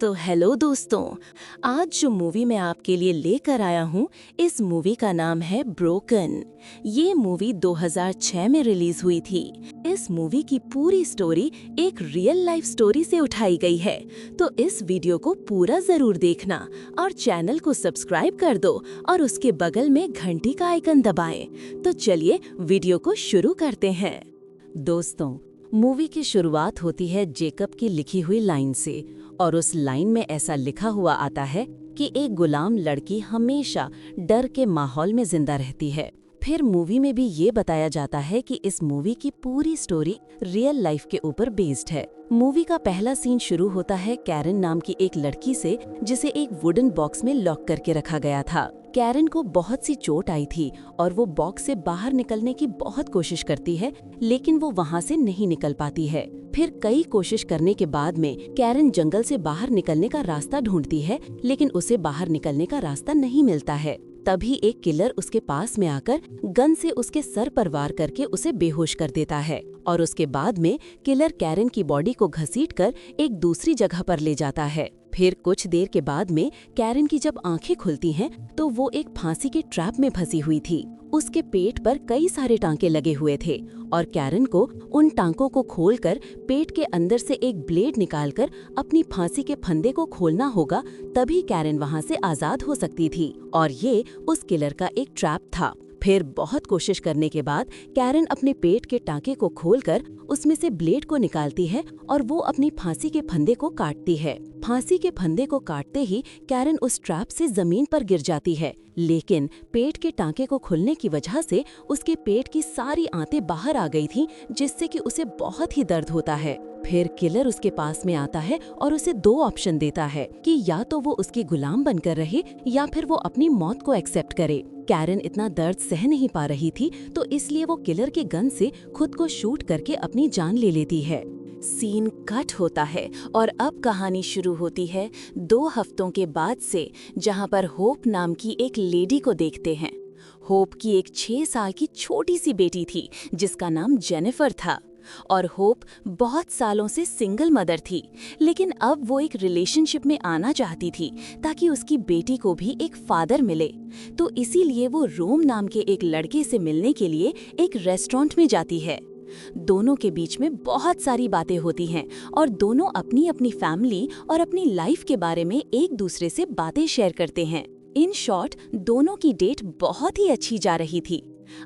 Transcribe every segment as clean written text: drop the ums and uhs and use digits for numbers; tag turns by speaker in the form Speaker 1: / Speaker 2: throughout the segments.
Speaker 1: तो हेलो दोस्तों, आज जो मूवी मैं आपके लिए लेकर आया हूँ, इस मूवी का नाम है ब्रोकन। ये मूवी 2006 में रिलीज हुई थी। इस मूवी की पूरी स्टोरी एक रियल लाइफ स्टोरी से उठाई गई है, तो इस वीडियो को पूरा जरूर देखना और चैनल को सब्सक्राइब कर दो और उसके बगल में घंटी का आइकन दबाएं। तो चलिए वीडियो को शुरू करते हैं। दोस्तों, मूवी की शुरुआत होती है जेकब की लिखी हुई लाइन से, और उस लाइन में ऐसा लिखा हुआ आता है कि एक गुलाम लड़की हमेशा डर के माहौल में जिंदा रहती है। फिर मूवी में भी ये बताया जाता है कि इस मूवी की पूरी स्टोरी रियल लाइफ के ऊपर बेस्ड है। मूवी का पहला सीन शुरू होता है कैरन नाम की एक लड़की से, जिसे एक वुडन बॉक्स में लॉक करके रखा गया था। कैरन को बहुत सी चोट आई थी और वो बॉक्स से बाहर निकलने की बहुत कोशिश करती है, लेकिन वो वहाँ से नहीं निकल पाती है। फिर कई कोशिश करने के बाद में कैरन जंगल से बाहर निकलने का रास्ता ढूंढती है, लेकिन उसे बाहर निकलने का रास्ता नहीं मिलता है। तभी एक किलर उसके पास में आकर गन से उसके सर पर वार करके उसे बेहोश कर देता है, और उसके बाद में किलर कैरन की बॉडी को घसीटकर एक दूसरी जगह पर ले जाता है। फिर कुछ देर के बाद में कैरन की जब आंखें खुलती हैं तो वो एक फांसी के ट्रैप में फंसी हुई थी। उसके पेट पर कई सारे टांके लगे हुए थे और कैरन को उन टांकों को खोलकर पेट के अंदर से एक ब्लेड निकालकर अपनी फांसी के फंदे को खोलना होगा, तभी कैरन वहां से आजाद हो सकती थी। और ये उस किलर का एक ट्रैप था। फिर बहुत कोशिश करने के बाद कैरन अपने पेट के टांके को खोलकर उसमें से ब्लेड को निकालती है और वो अपनी फांसी के फंदे को काटती है। फांसी के फंदे को काटते ही कैरन उस ट्रैप से जमीन पर गिर जाती है, लेकिन पेट के टांके को खुलने की वजह से उसके पेट की सारी आंतें बाहर आ गई थीं, जिससे कि उसे बहुत ही दर्द होता है। फिर किलर उसके पास में आता है और उसे दो ऑप्शन देता है कि या तो वो उसकी गुलाम बनकर रहे या फिर वो अपनी मौत को एक्सेप्ट करे। कैरन इतना दर्द सह नहीं पा रही थी, तो इसलिए वो किलर के गन से खुद को शूट करके अपनी जान ले लेती है। सीन कट होता है और अब कहानी शुरू होती है 2 हफ्तों के बाद से, जहां पर होप नाम की एक लेडी को देखते हैं। होप की एक 6 साल की छोटी सी बेटी थी जिसका नाम जेनिफर था, और होप बहुत सालों से सिंगल मदर थी, लेकिन अब वो एक रिलेशनशिप में आना चाहती थी ताकि उसकी बेटी को भी एक फादर मिले। तो इसीलिए वो रोम नाम के एक लड़के से मिलने के लिए एक रेस्टोरेंट में जाती है। दोनों के बीच में बहुत सारी बातें होती हैं और दोनों अपनी अपनी फैमिली और अपनी लाइफ के बारे में एक दूसरे से बातें शेयर करते हैं। इन शॉर्ट, दोनों की डेट बहुत ही अच्छी जा रही थी।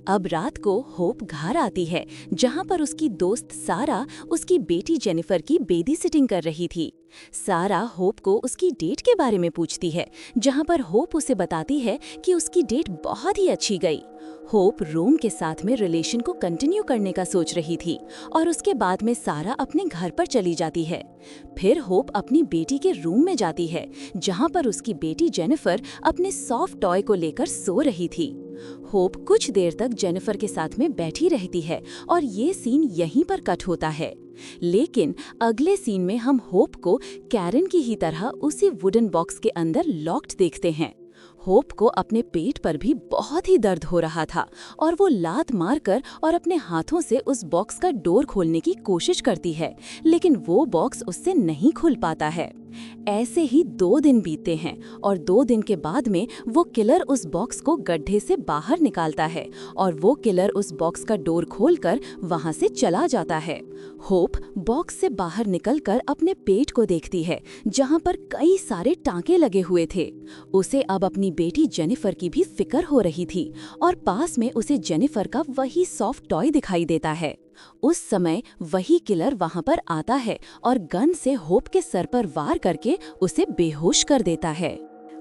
Speaker 1: अब रात को होप घर आती है, जहां पर उसकी दोस्त सारा उसकी बेटी जेनिफर की बेबी सिटिंग कर रही थी। सारा होप को उसकी डेट के बारे में पूछती है, जहां पर होप उसे बताती है कि उसकी डेट बहुत ही अच्छी गई। होप रोम के साथ में रिलेशन को कंटिन्यू करने का सोच रही थी और उसके बाद में सारा अपने घर पर चली जाती है। फिर होप अपनी बेटी के रूम में जाती है, जहां पर उसकी बेटी जेनिफर अपने सॉफ्ट टॉय को लेकर सो रही थी। होप कुछ देर तक जेनिफर के साथ में बैठी रहती है और ये सीन यहीं पर कट होता है। लेकिन अगले सीन में हम होप को कैरन की ही तरह उसी वुडन बॉक्स के अंदर लॉक्ड देखते हैं। होप को अपने पेट पर भी बहुत ही दर्द हो रहा था और वो लात मारकर और अपने हाथों से उस बॉक्स का डोर खोलने की कोशिश करती है, लेकिन वो बॉक्स उससे नहीं खुल पाता है। ऐसे ही 2 दिन बीतते हैं और 2 दिन के बाद में वो किलर उस बॉक्स को गड्ढे से बाहर निकालता है और वो किलर उस बॉक्स का डोर खोलकर वहां से चला जाता है। होप बॉक्स से बाहर निकलकर अपने पेट को देखती है, जहां पर कई सारे टांके लगे हुए थे। उसे अब अपनी बेटी जेनिफर की भी फिक्र हो रही थी और पास में उसे जेनिफर का वही सॉफ्ट टॉय दिखाई देता है। उस समय वही किलर वहां पर आता है और गन से होप के सर पर वार करके उसे बेहोश कर देता है।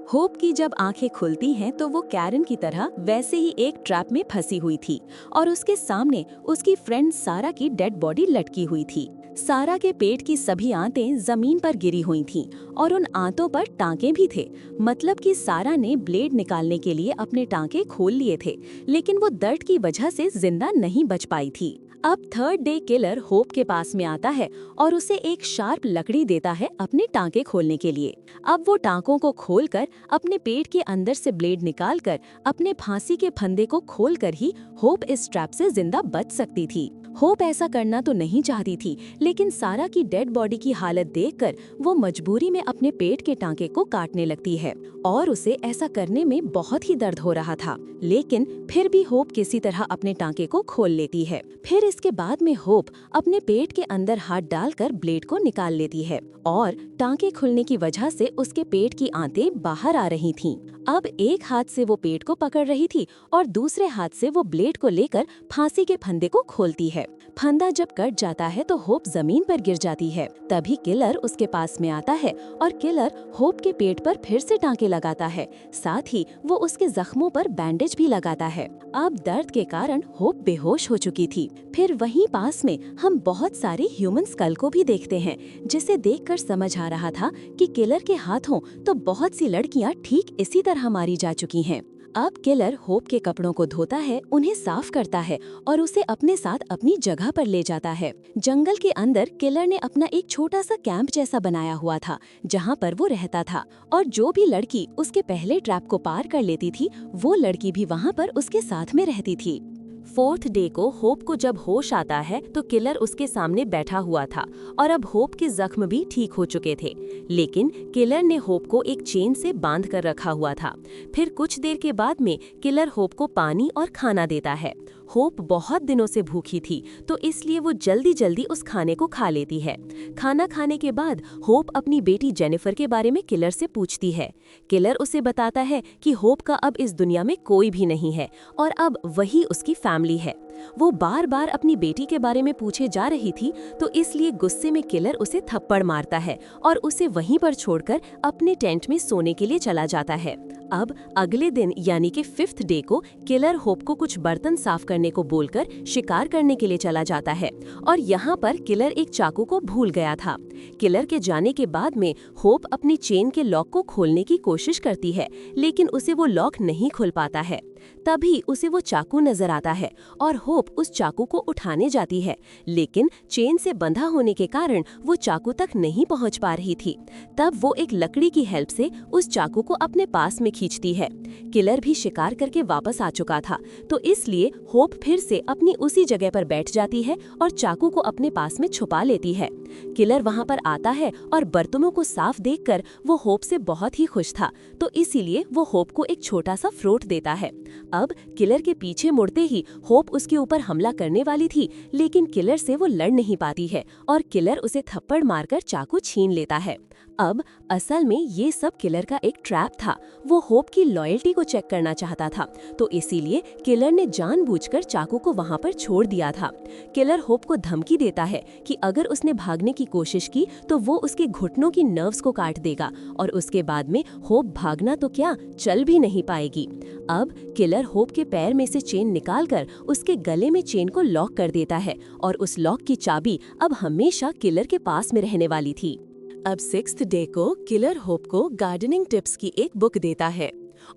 Speaker 1: होप की जब आंखें खुलती हैं तो वो कैरन की तरह वैसे ही एक ट्रैप में फंसी हुई थी और उसके सामने उसकी फ्रेंड सारा की डेड बॉडी लटकी हुई थी। सारा के पेट की सभी आंतें जमीन पर गिरी हुई थीं और उन आंतों पर टांके भी थे, मतलब कि सारा ने ब्लेड निकालने के लिए अपने टांके खोल लिए थे, लेकिन वो दर्द की वजह से जिंदा नहीं बच पाई थी। अब थर्ड डे किलर होप के पास में आता है और उसे एक शार्प लकड़ी देता है अपने टांके खोलने के लिए। अब वो टांकों को खोलकर अपने पेट के अंदर से ब्लेड निकालकर अपने फांसी के फंदे को खोलकर ही होप इस ट्रैप से जिंदा बच सकती थी। होप ऐसा करना तो नहीं चाहती थी, लेकिन सारा की डेड बॉडी की हालत देखकर वो मजबूरी में अपने पेट के टांके को काटने लगती है और उसे ऐसा करने में बहुत ही दर्द हो रहा था। लेकिन फिर भी होप किसी तरह अपने टांके को खोल लेती है। फिर इसके बाद में होप अपने पेट के अंदर हाथ डालकर ब्लेड को निकाल लेती है और टांके खुलने की वजह से उसके पेट की आंतें बाहर आ रही थीं। अब एक हाथ से वो पेट को पकड़ रही थी और दूसरे हाथ से वो ब्लेड को लेकर फांसी के फंदे को खोलती है। फंदा जब कट जाता है तो होप जमीन पर गिर जाती है। तभी किलर उसके पास में आता है और किलर होप के पेट पर फिर से टांके लगाता है। साथ ही वो उसके जख्मों पर बैंडेज भी लगाता है। अब दर्द के कारण होप बेहोश हो चुकी थी। फिर वहीं पास में हम बहुत सारे ह्यूमन स्कल को भी देखते हैं, जिसे देखकर समझ आ रहा था कि किलर के हाथों तो बहुत सी लड़कियां ठीक इसी तरह मारी जा चुकी हैं। अब किलर होप के कपड़ों को धोता है, उन्हें साफ करता है और उसे अपने साथ अपनी जगह पर ले जाता है। जंगल के अंदर किलर ने अपना एक छोटा सा कैंप जैसा बनाया हुआ था, जहां पर वो रहता था और जो भी लड़की उसके पहले ट्रैप को पार कर लेती थी, वो लड़की भी वहां पर उसके साथ में रहती थी। फोर्थ डे को होप को जब होश आता है तो किलर उसके सामने बैठा हुआ था और अब होप के जख्म भी ठीक हो चुके थे, लेकिन किलर ने होप को एक चेन से बांध कर रखा हुआ था। फिर कुछ देर के बाद में किलर होप को पानी और खाना देता है। होप बहुत दिनों से भूखी थी, तो इसलिए वो जल्दी जल्दी उस खाने को खा लेती है। खाना खाने के बाद होप अपनी बेटी जेनिफर के बारे में किलर से पूछती है। किलर उसे बताता है कि होप का अब इस दुनिया में कोई भी नहीं है और अब वही उसकी फैमिली है। वो बार बार अपनी बेटी के बारे में पूछे जा रही थी, तो इसलिए गुस्से में किलर उसे थप्पड़ मारता है और उसे वहीं पर छोड़कर अपने टेंट में सोने के लिए चला जाता है। अब अगले दिन यानी कि फिफ्थ डे को किलर होप को कुछ बर्तन साफ करने को बोलकर शिकार करने के लिए चला जाता है और यहाँ पर किलर एक चाकू को भूल गया था। किलर के जाने के बाद में होप अपनी चेन के लॉक को खोलने की कोशिश करती है, लेकिन उसे वो लॉक नहीं खुल पाता है। तभी उसे वो चाकू नजर आता है और होप उस चाकू को उठाने जाती है, लेकिन चेन से बंधा होने के कारण वो चाकू तक नहीं पहुंच पा रही थी। तब वो एक लकड़ी की हेल्प से उस चाकू को अपने पास में खींचती है। किलर भी शिकार करके वापस आ चुका था, तो इसलिए होप फिर से अपनी उसी जगह पर बैठ जाती है और चाकू को अपने पास में छुपा लेती है। किलर वहां पर आता है और बर्तनों को साफ देखकर वो होप से बहुत ही खुश था, तो इसीलिए वो होप को एक छोटा सा फ्रूट देता है। अब किलर के पीछे मुड़ते ही होप उसके ऊपर हमला करने वाली थी, लेकिन किलर से वो लड़ नहीं पाती है और किलर उसे थप्पड़ मारकर चाकू छीन लेता है। अब असल में ये सब किलर का एक ट्रैप था। वो होप की लॉयल्टी को चेक करना चाहता था, तो इसीलिए किलर ने जानबूझकर चाकू को वहां पर छोड़ दिया था। किलर होप को धमकी देता है कि अगर उसने भागने की कोशिश की तो वो उसके घुटनों की नर्व्स को काट देगा और उसके बाद में होप भागना तो क्या, चल भी नहीं पाएगी। अब किलर होप के पैर में से चेन निकालकर उसके गले में चेन को लॉक कर देता है और उस लॉक की चाबी अब हमेशा किलर के पास में रहने वाली थी। अब सिक्स्थ डे को किलर होप को गार्डनिंग टिप्स की एक बुक देता है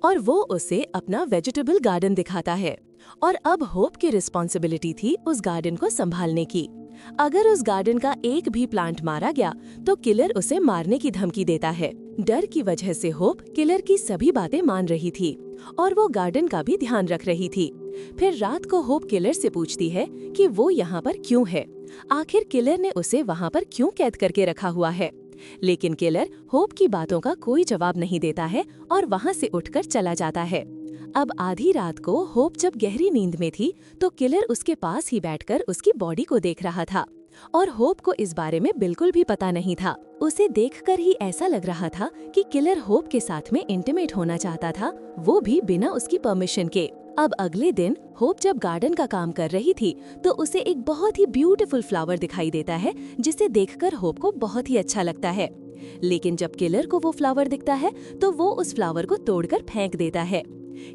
Speaker 1: और वो उसे अपना वेजिटेबल गार्डन दिखाता है और अब होप की रिस्पॉन्सिबिलिटी थी उस गार्डन को संभालने की। अगर उस गार्डन का एक भी प्लांट मारा गया तो किलर उसे मारने की धमकी देता है। डर की वजह से होप किलर की सभी बातें मान रही थी और वो गार्डन का भी ध्यान रख रही थी। फिर रात को होप किलर से पूछती है कि वो यहाँ पर क्यों है, आखिर किलर ने उसे वहाँ पर क्यों कैद करके रखा हुआ है। लेकिन किलर होप की बातों का कोई जवाब नहीं देता है और वहाँ से उठकर चला जाता है। अब आधी रात को होप जब गहरी नींद में थी तो किलर उसके पास ही बैठकर उसकी बॉडी को देख रहा था और होप को इस बारे में बिल्कुल भी पता नहीं था। उसे देखकर ही ऐसा लग रहा था कि किलर होप के साथ में इंटीमेट होना चाहता था, वो भी बिना उसकी परमिशन के। अब अगले दिन होप जब गार्डन का काम कर रही थी तो उसे एक बहुत ही ब्यूटीफुल फ्लावर दिखाई देता है, जिसे देखकर होप को बहुत ही अच्छा लगता है। लेकिन जब किलर को वो फ्लावर दिखता है तो वो उस फ्लावर को तोड़कर फेंक देता है।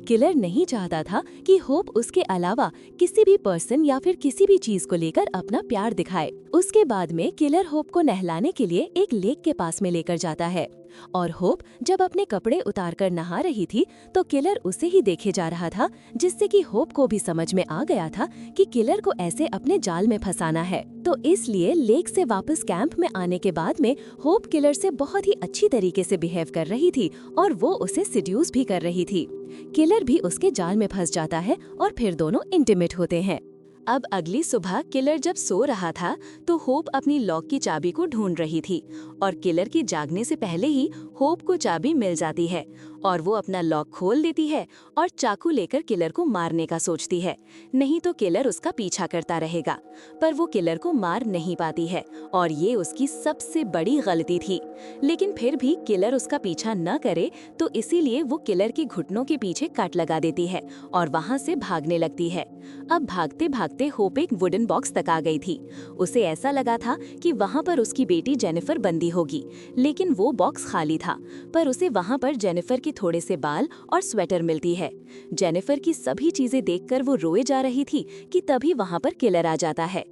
Speaker 1: किलर नहीं चाहता था कि होप उसके अलावा किसी भी पर्सन या फिर किसी भी चीज को लेकर अपना प्यार दिखाए। उसके बाद में किलर होप को नहलाने के लिए एक लेक के पास में लेकर जाता है और होप जब अपने कपड़े उतारकर नहा रही थी तो किलर उसे ही देखे जा रहा था, जिससे कि होप को भी समझ में आ गया था कि किलर को ऐसे अपने जाल में फंसाना है। तो इसलिए लेक से वापस कैंप में आने के बाद में होप किलर से बहुत ही अच्छी तरीके से बिहेव कर रही थी और वो उसे सिड्यूस भी कर रही थी। किलर भी उसके जाल में फंस जाता है और फिर दोनों इंटीमेट होते हैं। अब अगली सुबह किलर जब सो रहा था तो होप अपनी लॉक की चाबी को ढूंढ रही थी और किलर की जागने से पहले ही होप को चाबी मिल जाती है और वो अपना लॉक खोल देती है और चाकू लेकर किलर को मारने का सोचती है, नहीं तो किलर उसका पीछा करता रहेगा। पर वो किलर को मार नहीं पाती है और ये उसकी सबसे बड़ी गलती थी। लेकिन फिर भी किलर उसका पीछा न करे तो इसीलिए वो किलर के घुटनों के पीछे कट लगा देती है और वहां से भागने लगती है। अब भागते भागते होप एक वुडन बॉक्स तक आ गई थी। उसे ऐसा लगा था कि वहां पर उसकी बेटी जेनिफर बंदी होगी, लेकिन वो बॉक्स खाली था। पर उसे वहां पर जेनिफर के थोड़े से बाल और स्वेटर मिलती है। जेनिफर की सभी चीजें देखकर वो रोए जा रही थी कि तभी वहां पर किलर आ जाता है।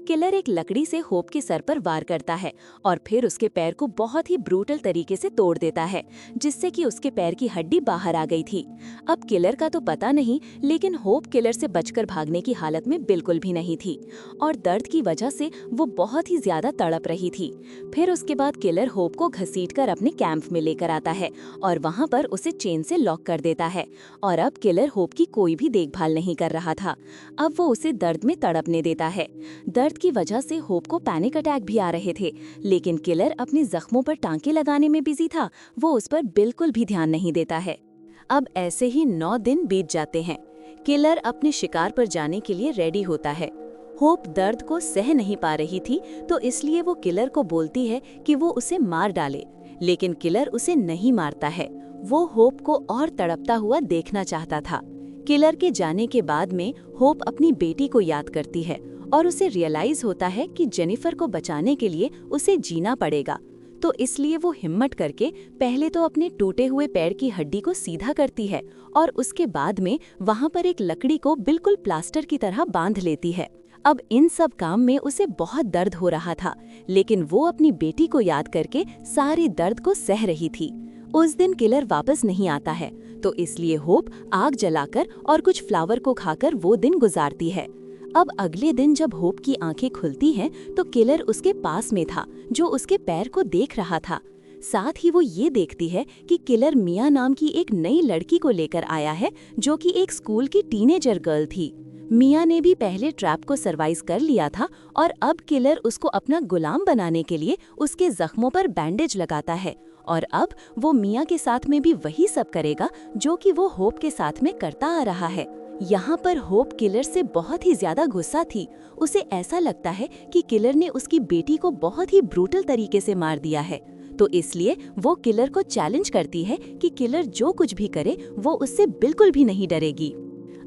Speaker 1: किलर एक लकड़ी से होप के सर पर वार करता है और फिर उसके पैर को बहुत ही ब्रूटल तरीके से तोड़ देता है, जिससे कि उसके पैर की हड्डी बाहर आ गई थी। अब किलर का तो पता नहीं, लेकिन होप किलर से बचकर भागने की हालत में बिल्कुल भी नहीं थी और दर्द की वजह से वो बहुत ही ज्यादा तड़प रही थी। फिर उसके बाद किलर होप को घसीटकर अपने कैंप में लेकर आता है और वहां पर उसे चेन से लॉक कर देता है और अब किलर होप की कोई भी देखभाल नहीं कर रहा था। अब वो उसे दर्द में तड़पने देता है। दर्द की वजह से होप को पैनिक अटैक भी आ रहे थे, लेकिन किलर अपने जख्मों पर टांके लगाने में बिजी था। वो उस पर बिल्कुल भी ध्यान नहीं देता है। अब ऐसे ही 9 दिन बीत जाते हैं। किलर अपने शिकार पर जाने के लिए रेडी होता है। होप दर्द को सह नहीं पा रही थी, तो इसलिए वो किलर को बोलती है कि वो उसे मार डाले, लेकिन किलर उसे नहीं मारता है। वो होप को और तड़पता हुआ देखना चाहता था। किलर के जाने के बाद में होप अपनी बेटी को याद करती है और उसे रियलाइज होता है कि जेनिफर को बचाने के लिए उसे जीना पड़ेगा। तो इसलिए वो हिम्मत करके पहले तो अपने टूटे हुए पैर की हड्डी को सीधा करती है और उसके बाद में वहां पर एक लकड़ी को बिल्कुल प्लास्टर की तरह बांध लेती है। अब इन सब काम में उसे बहुत दर्द हो रहा था, लेकिन वो अपनी बेटी को याद करके सारे दर्द को सह रही थी। उस दिन किलर वापस नहीं आता है, तो इसलिए होप आग जलाकर और कुछ फ्लावर को खाकर वो दिन गुजारती है। अब अगले दिन जब होप की आंखें खुलती हैं तो किलर उसके पास में था, जो उसके पैर को देख रहा था। साथ ही वो ये देखती है कि किलर मिया नाम की एक नई लड़की को लेकर आया है, जो कि एक स्कूल की टीनेजर गर्ल थी। मिया ने भी पहले ट्रैप को सरवाइव कर लिया था और अब किलर उसको अपना गुलाम बनाने के लिए उसके जख्मों पर बैंडेज लगाता है और अब वो मिया के साथ में भी वही सब करेगा जो कि वो होप के साथ में करता आ रहा है। यहाँ पर होप किलर से बहुत ही ज्यादा गुस्सा थी। उसे ऐसा लगता है कि किलर ने उसकी बेटी को बहुत ही ब्रूटल तरीके से मार दिया है, तो इसलिए वो किलर को चैलेंज करती है कि किलर जो कुछ भी करे वो उससे बिल्कुल भी नहीं डरेगी।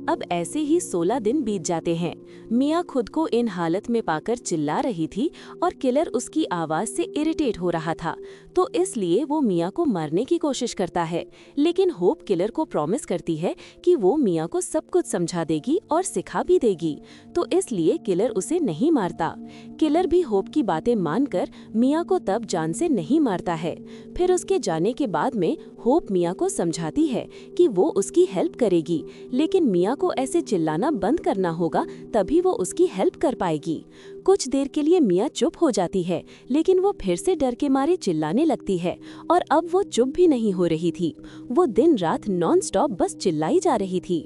Speaker 1: अब ऐसे ही 16 दिन बीत जाते हैं। मिया खुद को इन हालत में पाकर चिल्ला रही थी और किलर उसकी आवाज से इरिटेट हो रहा था, तो इसलिए वो मिया को मारने की कोशिश करता है। लेकिन होप किलर को प्रॉमिस करती है कि वो मिया को सब कुछ समझा देगी और सिखा भी देगी, तो इसलिए किलर उसे नहीं मारता। किलर भी होप की बातें मानकर मिया को तब जान से नहीं मारता है। फिर उसके जाने के बाद में होप मिया को समझाती है कि वो उसकी हेल्प करेगी, लेकिन मिया को ऐसे चिल्लाना बंद करना होगा, तभी वो उसकी हेल्प कर पाएगी। कुछ देर के लिए मिया चुप हो जाती है, लेकिन वो फिर से डर के मारे चिल्लाने लगती है और अब वो चुप भी नहीं हो रही थी। वो दिन रात नॉन स्टॉप बस चिल्लाई जा रही थी।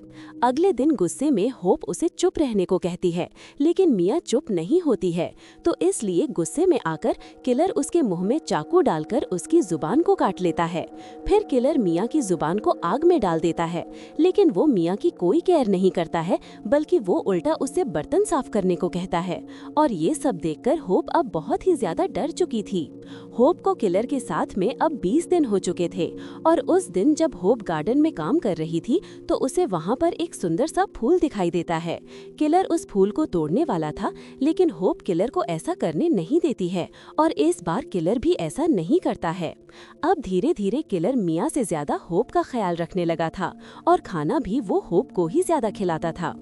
Speaker 1: अगले दिन गुस्से में होप उसे चुप रहने को कहती है, लेकिन मिया चुप नहीं होती है, तो इसलिए गुस्से में आकर किलर उसके मुंह में चाकू डालकर उसकी जुबान को काट लेता है। फिर किलर मिया की जुबान को आग में डाल देता है, लेकिन वो मिया की कोई केयर नहीं करता है, बल्कि वो उल्टा उससे बर्तन साफ करने को कहता है। और ये सब देखकर होप अब बहुत ही ज्यादा डर चुकी थी। होप को किलर के साथ में अब 20 दिन हो चुके थे और उस दिन जब होप गार्डन में काम कर रही थी तो उसे वहां पर एक सुंदर सा फूल दिखाई देता है। किलर उस फूल को तोड़ने वाला था, लेकिन होप किलर को ऐसा करने नहीं देती है और इस बार किलर भी ऐसा नहीं करता है। अब धीरे धीरे किलर मिया से ज्यादा होप का ख्याल रखने लगा था और खाना भी वो होप को ही ज्यादा खिलाता था।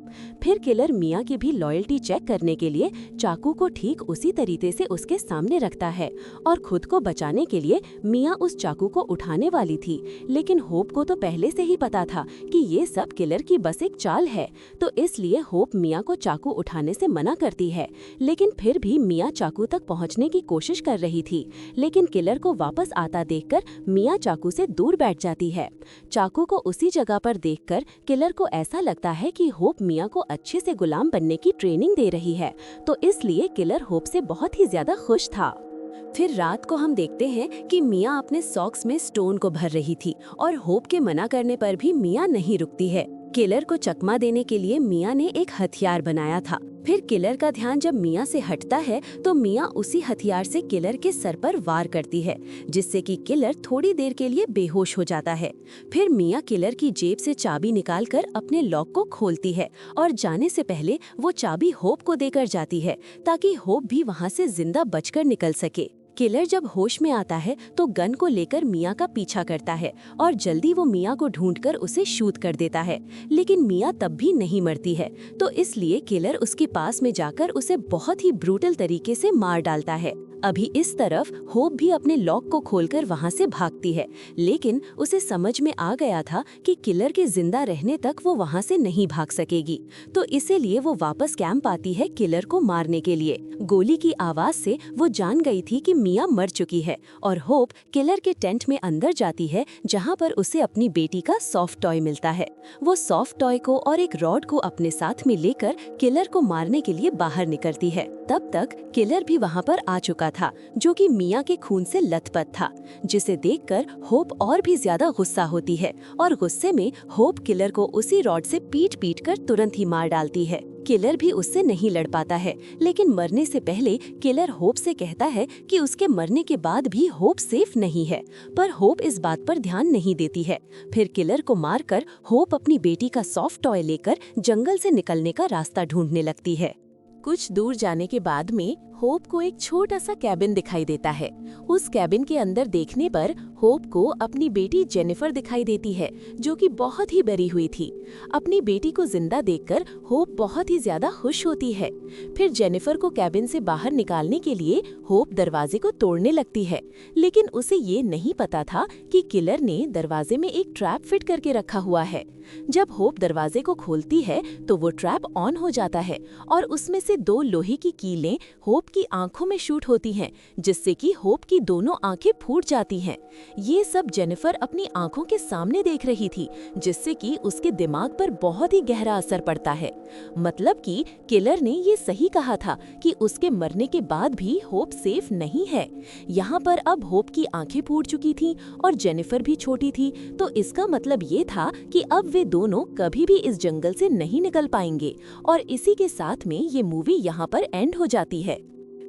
Speaker 1: फिर किलर मिया की भी लॉयल्टी चेक करने के लिए
Speaker 2: चाकू को ठीक उसी तरीके से उसके सामने रखता है और खुद को बचाने के लिए मिया उस चाकू को उठाने वाली थी, लेकिन होप को तो पहले से ही पता था कि ये सब किलर की बस एक चाल है, तो इसलिए होप मिया को चाकू उठाने से मना करती है। लेकिन फिर भी मिया चाकू तक पहुंचने की कोशिश कर रही थी, लेकिन किलर को वापस आता देखकर मिया चाकू से दूर बैठ जाती है। चाकू को उसी जगह पर देखकर किलर को ऐसा लगता है कि होप मिया को अच्छे से गुलाम बनने की ट्रेनिंग दे रही है, तो इसलिए किलर होप से बहुत ही ज्यादा खुश था। फिर रात को हम देखते हैं कि मिया अपने सॉक्स में स्टोन को भर रही थी और होप के मना करने पर भी मिया नहीं रुकती है। किलर को चकमा देने के लिए मिया ने एक हथियार बनाया था। फिर किलर का ध्यान जब मिया से हटता है तो मिया उसी हथियार से किलर के सर पर वार करती है, जिससे कि किलर थोड़ी देर के लिए बेहोश हो जाता है। फिर मिया किलर की जेब से चाबी निकालकर अपने लॉक को खोलती है और जाने से पहले वो चाबी होप को देकर जाती है, ताकि होप भी वहाँ से जिंदा बचकर निकल सके। किलर जब होश में आता है तो गन को लेकर मिया का पीछा करता है और जल्दी वो मिया को ढूंढकर उसे शूट कर देता है, लेकिन मिया तब भी नहीं मरती है, तो इसलिए किलर उसके पास में जाकर उसे बहुत ही ब्रूटल तरीके से मार डालता है। अभी इस तरफ होप भी अपने लॉक को खोलकर वहां से भागती है, लेकिन उसे समझ में आ गया था कि किलर के जिंदा रहने तक वो वहां से नहीं भाग सकेगी, तो इसीलिए वो वापस कैंप आती है किलर को मारने के लिए। गोली की आवाज से वो जान गई थी कि मिया मर चुकी है और होप किलर के टेंट में अंदर जाती है, जहां पर उसे अपनी बेटी का सॉफ्ट टॉय मिलता है। वो सॉफ्ट टॉय को और एक रॉड को अपने साथ में लेकर किलर को मारने के लिए बाहर निकलती है। तब तक किलर भी वहां पर आ चुका था, जो कि मिया के खून से लथपथ था, जिसे देखकर होप और भी ज्यादा गुस्सा होती है और गुस्से में होप किलर को उसी रॉड से पीट पीट कर तुरंत ही मार डालती है। किलर भी उससे नहीं लड़ पाता है, लेकिन मरने से पहले किलर होप से कहता है कि उसके मरने के बाद भी होप सेफ नहीं है, पर होप इस बात पर ध्यान नहीं देती है। फिर किलर को मारकर होप अपनी बेटी का सॉफ्ट टॉय लेकर जंगल से निकलने का रास्ता ढूंढने लगती है। कुछ दूर जाने के बाद में होप को एक छोटा सा कैबिन दिखाई देता है। उस कैबिन के अंदर देखने पर होप को अपनी बेटी जेनिफर दिखाई देती है, जो कि बहुत ही डरी हुई थी। अपनी बेटी को जिंदा देखकर होप बहुत ही ज्यादा खुश होती है। फिर जेनिफर को कैबिन से बाहर निकालने के लिए होप दरवाजे को तोड़ने लगती है, लेकिन उसे ये नहीं पता था कि किलर ने दरवाजे में एक ट्रैप फिट करके रखा हुआ है। जब होप दरवाजे को खोलती है तो वो ट्रैप ऑन हो जाता है और उसमें से 2 लोहे की कीलें होप की आंखों में शूट होती हैं, जिससे कि होप की दोनों आंखें फूट जाती हैं। ये सब जेनिफर अपनी आंखों के सामने देख रही थी, जिससे कि उसके दिमाग पर बहुत ही गहरा असर पड़ता है। मतलब कि किलर ने ये सही कहा था कि उसके मरने के बाद भी होप सेफ नहीं है। यहाँ पर अब होप की आंखें फूट चुकी थीं और जेनिफर भी छोटी थी, तो इसका मतलब ये था कि अब वे दोनों कभी भी इस जंगल से नहीं निकल पाएंगे। और इसी के साथ में ये मूवी यहाँ पर एंड हो जाती है।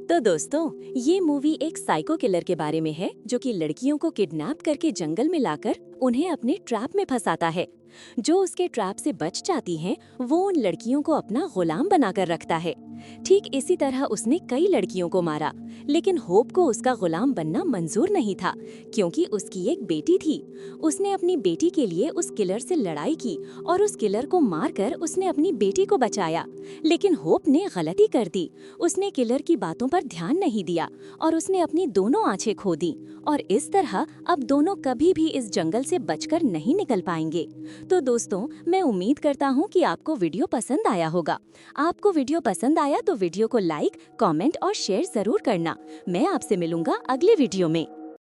Speaker 2: तो दोस्तों, ये मूवी एक साइको किलर के बारे में है, जो कि लड़कियों को किडनैप करके जंगल में लाकर उन्हें अपने ट्रैप में फंसाता है। जो उसके ट्रैप से बच जाती हैं, वो उन लड़कियों को अपना गुलाम बनाकर रखता है। ठीक इसी तरह उसने कई लड़कियों को मारा, लेकिन होप को उसका गुलाम बनना मंजूर नहीं था, क्योंकि उसकी एक बेटी थी। उसने अपनी बेटी के लिए उस किलर से लड़ाई की और उस किलर को मारकर उसने अपनी बेटी को बचाया। लेकिन होप ने गलती कर दी। उसने किलर की बातों पर ध्यान नहीं दिया और उसने अपनी दोनों आंखें खो दी, और इस तरह अब दोनों कभी भी इस जंगल से बचकर नहीं निकल पाएंगे। तो दोस्तों, मैं उम्मीद करता हूँ कि आपको वीडियो पसंद आया होगा। आपको वीडियो पसंद आया तो वीडियो को लाइक, कमेंट और शेयर जरूर करना। मैं आपसे मिलूंगा अगले वीडियो में।